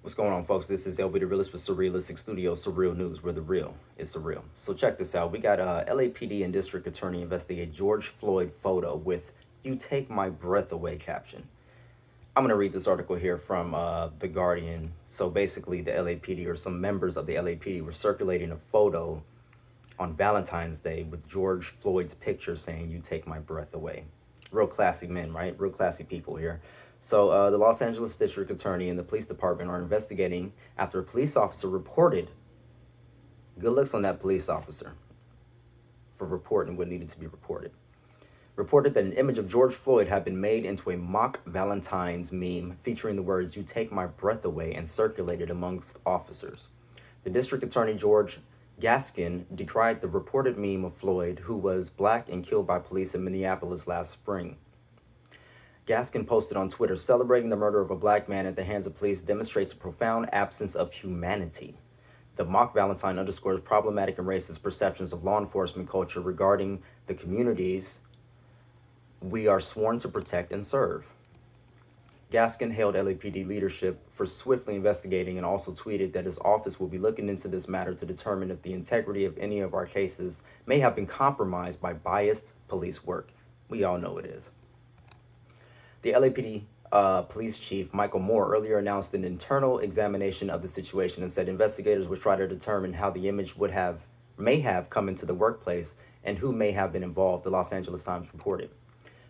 What's going on, folks? This is LB the Realist with Surrealistic Studios, Surreal News, where the real is surreal. So check this out. We got LAPD and District Attorney investigate George Floyd photo with "You Take My Breath Away" caption. I'm going to read this article here from The Guardian. So basically, the LAPD or some members of the LAPD were circulating a photo on Valentine's Day with George Floyd's picture saying, "You take my breath away." Real classy men, right? Real classy people here. So the Los Angeles District Attorney and the police department are investigating after a police officer reported, good looks on that police officer for reporting what needed to be reported that an image of George Floyd had been made into a mock Valentine's meme featuring the words "You take my breath away" and circulated amongst officers. The district attorney, George Gaskin, decried the reported meme of Floyd, who was black and killed by police in Minneapolis last spring. Gaskin posted on Twitter, "Celebrating the murder of a black man at the hands of police demonstrates a profound absence of humanity. The mock Valentine underscores problematic and racist perceptions of law enforcement culture regarding the communities we are sworn to protect and serve." Gaskin hailed LAPD leadership for swiftly investigating and also tweeted that his office will be looking into this matter to determine if the integrity of any of our cases may have been compromised by biased police work. We all know it is. The LAPD police chief, Michael Moore, earlier announced an internal examination of the situation and said investigators would try to determine how the image may have come into the workplace and who may have been involved, the Los Angeles Times reported.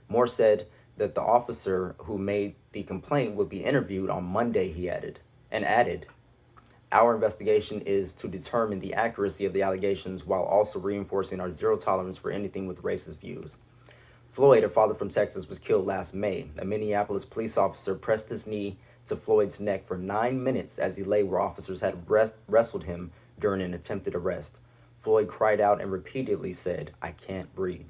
Moore said that the officer who made the complaint would be interviewed on Monday, he added, "Our investigation is to determine the accuracy of the allegations while also reinforcing our zero tolerance for anything with racist views." Floyd, a father from Texas, was killed last May. A Minneapolis police officer pressed his knee to Floyd's neck for 9 minutes as he lay where officers had wrestled him during an attempted arrest. Floyd cried out and repeatedly said, "I can't breathe."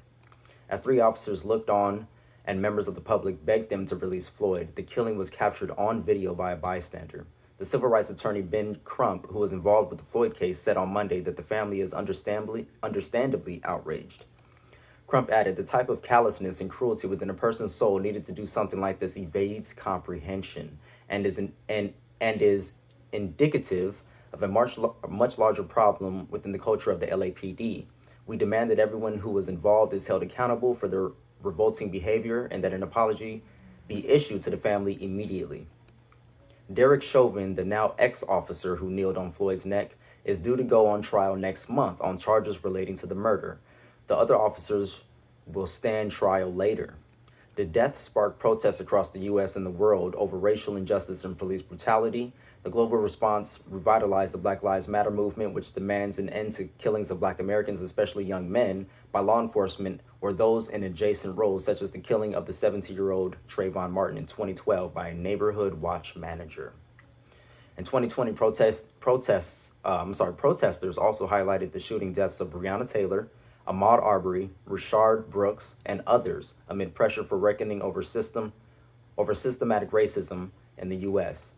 As 3 officers looked on and members of the public begged them to release Floyd, the killing was captured on video by a bystander. The civil rights attorney Ben Crump, who was involved with the Floyd case, said on Monday that the family is understandably outraged. Crump added, "The type of callousness and cruelty within a person's soul needed to do something like this evades comprehension and is indicative of a much larger problem within the culture of the LAPD. We demand that everyone who was involved is held accountable for their revolting behavior and that an apology be issued to the family immediately." Derek Chauvin, the now ex-officer who kneeled on Floyd's neck, is due to go on trial next month on charges relating to the murder. The other officers will stand trial later. The death sparked protests across the U.S. and the world over racial injustice and police brutality. The global response revitalized the Black Lives Matter movement, which demands an end to killings of Black Americans, especially young men, by law enforcement or those in adjacent roles, such as the killing of the 17-year-old Trayvon Martin in 2012 by a neighborhood watch manager. In 2020, protesters also highlighted the shooting deaths of Breonna Taylor, Ahmaud Arbery, Rayshard Brooks, and others amid pressure for reckoning over systematic racism in the U.S.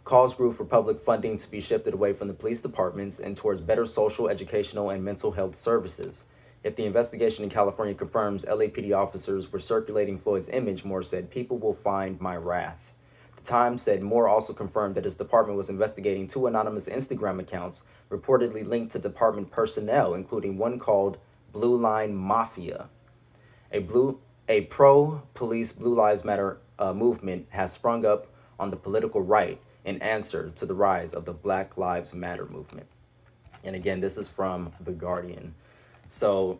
Calls grew for public funding to be shifted away from the police departments and towards better social, educational, and mental health services. If the investigation in California confirms LAPD officers were circulating Floyd's image, Moore said, "People will find my wrath." The Times said Moore also confirmed that his department was investigating 2 anonymous Instagram accounts reportedly linked to department personnel, including one called Blue Line Mafia. A pro-police Blue Lives Matter movement has sprung up on the political right in answer to the rise of the Black Lives Matter movement. And again, this is from The Guardian. So,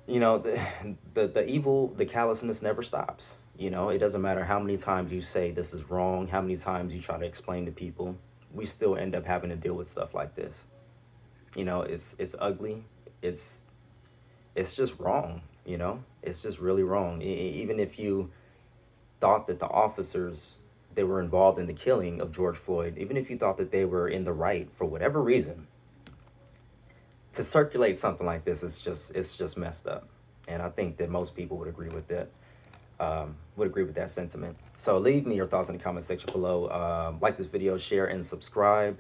you know, the evil, the callousness never stops. You know, it doesn't matter how many times you say this is wrong, how many times you try to explain to people, we still end up having to deal with stuff like this. You know, it's ugly. It's just wrong, you know? It's just really wrong. Even if you thought that the officers that were involved in the killing of George Floyd, even if you thought that they were in the right for whatever reason, to circulate something like this is just messed up. And I think that most people would agree with that. Sentiment. So leave me your thoughts in the comment section below. Like this video, share, and subscribe.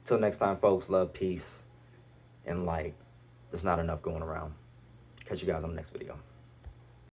Till next time, folks, love, peace, and light. There's not enough going around. Catch you guys on the next video.